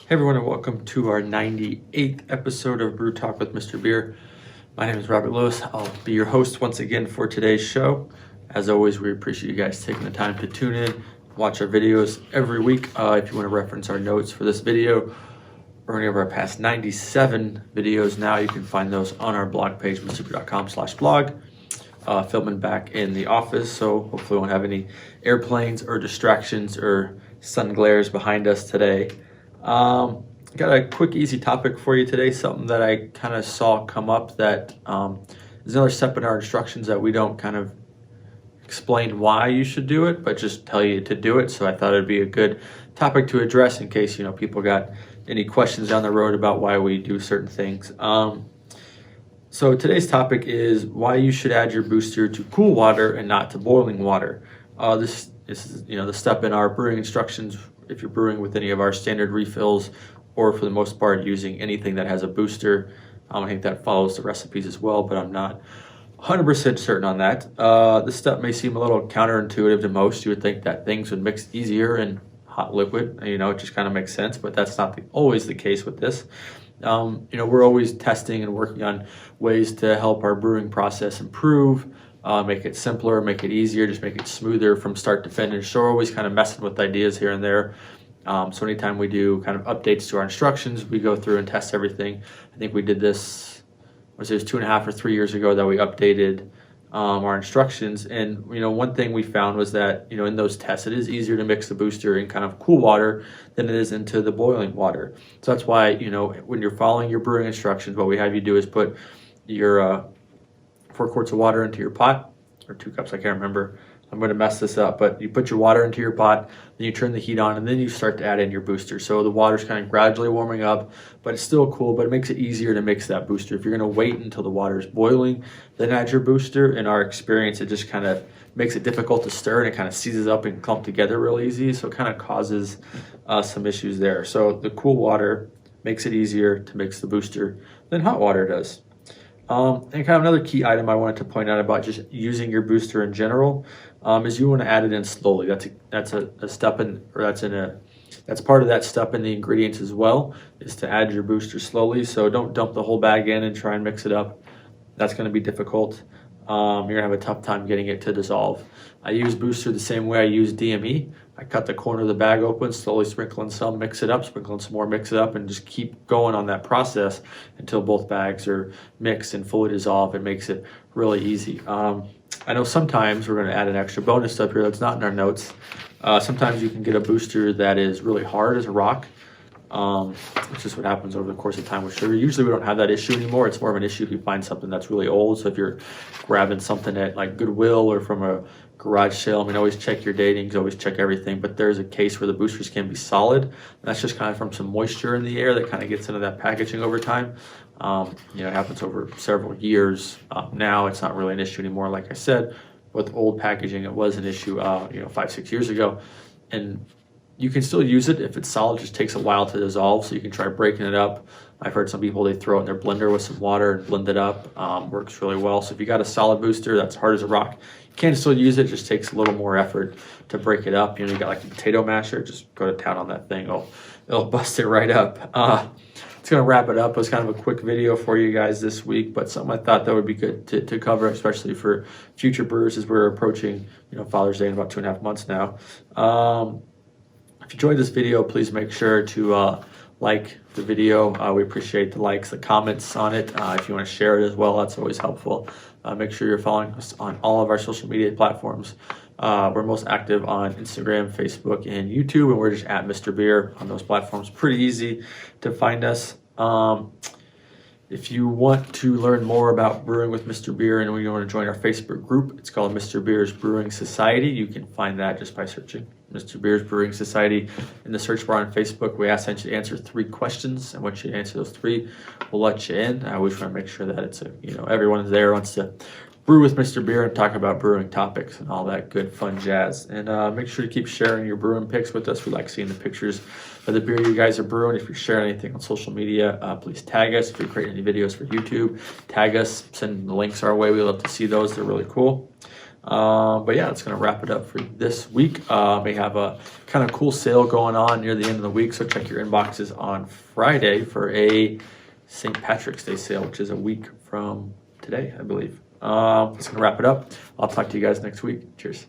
Hey everyone, and welcome to our 98th episode of Brew Talk with Mr. Beer. My name is Robert Lewis. I'll be your host once again for today's show. As always, we appreciate you guys taking the time to tune in, watch our videos every week. If you want to reference our notes for this video or any of our past 97 videos now, you can find those on our blog page, mrbeer.com/blog. Filming back in the office, so hopefully we won't have any airplanes or distractions or sun glares behind us today. Got a quick, easy topic for you today, something that I kind of saw come up that is another step in our instructions that we don't kind of explain why you should do it, but just tell you to do it. So I thought it'd be a good topic to address in case, people got any questions down the road about why we do certain things. So today's topic is why you should add your booster to cool water and not to boiling water. This is, the step in our brewing instructions if you're brewing with any of our standard refills, or for the most part using anything that has a booster. I think that follows the recipes as well, but I'm not 100% certain on that. This step may seem a little counterintuitive to most. You would think that things would mix easier in hot liquid. It just kind of makes sense, but that's not always the case with this. We're always testing and working on ways to help our brewing process improve, make it simpler, make it easier, just make it smoother from start to finish. So we're always kind of messing with ideas here and there. So anytime we do kind of updates to our instructions, we go through and test everything. I think we did this, was it 2.5 or 3 years ago that we updated our instructions. And, one thing we found was that, in those tests, it is easier to mix the booster in kind of cool water than it is into the boiling water. So that's why, when you're following your brewing instructions, what we have you do is put your 4 quarts of water into your pot, or 2 cups, I can't remember. I'm going to mess this up, but you put your water into your pot, then you turn the heat on, and then you start to add in your booster. So the water's kind of gradually warming up, but it's still cool, but it makes it easier to mix that booster. If you're going to wait until the water's boiling, then add your booster. In our experience, it just kind of makes it difficult to stir, and it kind of seizes up and clump together real easy, so it kind of causes some issues there. So the cool water makes it easier to mix the booster than hot water does. And kind of another key item I wanted to point out about just using your booster in general is you want to add it in slowly. That's a step in, or that's part of that step in the ingredients as well, is to add your booster slowly. So don't dump the whole bag in and try and mix it up. That's going to be difficult. You're gonna have a tough time getting it to dissolve. I use booster the same way I use DME. I cut the corner of the bag open, slowly sprinkle in some, mix it up, sprinkle in some more, mix it up, and just keep going on that process until both bags are mixed and fully dissolved. It makes it really easy. I know sometimes we're gonna add an extra bonus step here that's not in our notes. Sometimes you can get a booster that is really hard as a rock. Which is what happens over the course of time with sugar. Usually we don't have that issue anymore. It's more of an issue if you find something that's really old. So if you're grabbing something at like Goodwill or from a garage sale, always check your datings, always check everything. But there's a case where the boosters can be solid. And that's just kind of from some moisture in the air that kind of gets into that packaging over time. It happens over several years. Now it's not really an issue anymore. Like I said, with old packaging, it was an issue, 5-6 years ago. And you can still use it if it's solid, it just takes a while to dissolve, so you can try breaking it up. I've heard some people, they throw it in their blender with some water and blend it up. Works really well. So if you got a solid booster that's hard as a rock, you can still use it. It just takes a little more effort to break it up. You got like a potato masher, just go to town on that thing. It'll bust it right up. It's going to wrap it up. It was kind of a quick video for you guys this week, but something I thought that would be good to cover, especially for future brewers as we're approaching, Father's Day in about 2.5 months now. If you enjoyed this video, please make sure to like the video. We appreciate the likes, the comments on it. If you want to share it as well, that's always helpful. Make sure you're following us on all of our social media platforms. We're most active on Instagram, Facebook, and YouTube, and we're just at Mr. Beer on those platforms. Pretty easy to find us. If you want to learn more about brewing with Mr. Beer and you want to join our Facebook group, it's called Mr. Beer's Brewing Society. You can find that just by searching Mr. Beer's Brewing Society in the search bar on Facebook. We ask that you answer 3 questions, and once you answer those 3, we'll let you in. I always want to make sure that it's everyone's there wants to brew with Mr. Beer and talk about brewing topics and all that good fun jazz. And make sure to keep sharing your brewing pics with us. We like seeing the pictures of the beer you guys are brewing. If you're sharing anything on social media, please tag us. If you're creating any videos for YouTube, tag us, send the links our way. We love to see those. They're really cool. But yeah, that's going to wrap it up for this week. We have a kind of cool sale going on near the end of the week, so check your inboxes on Friday for a St. Patrick's Day sale, which is a week from today, I believe. That's going to wrap it up. I'll talk to you guys next week. Cheers.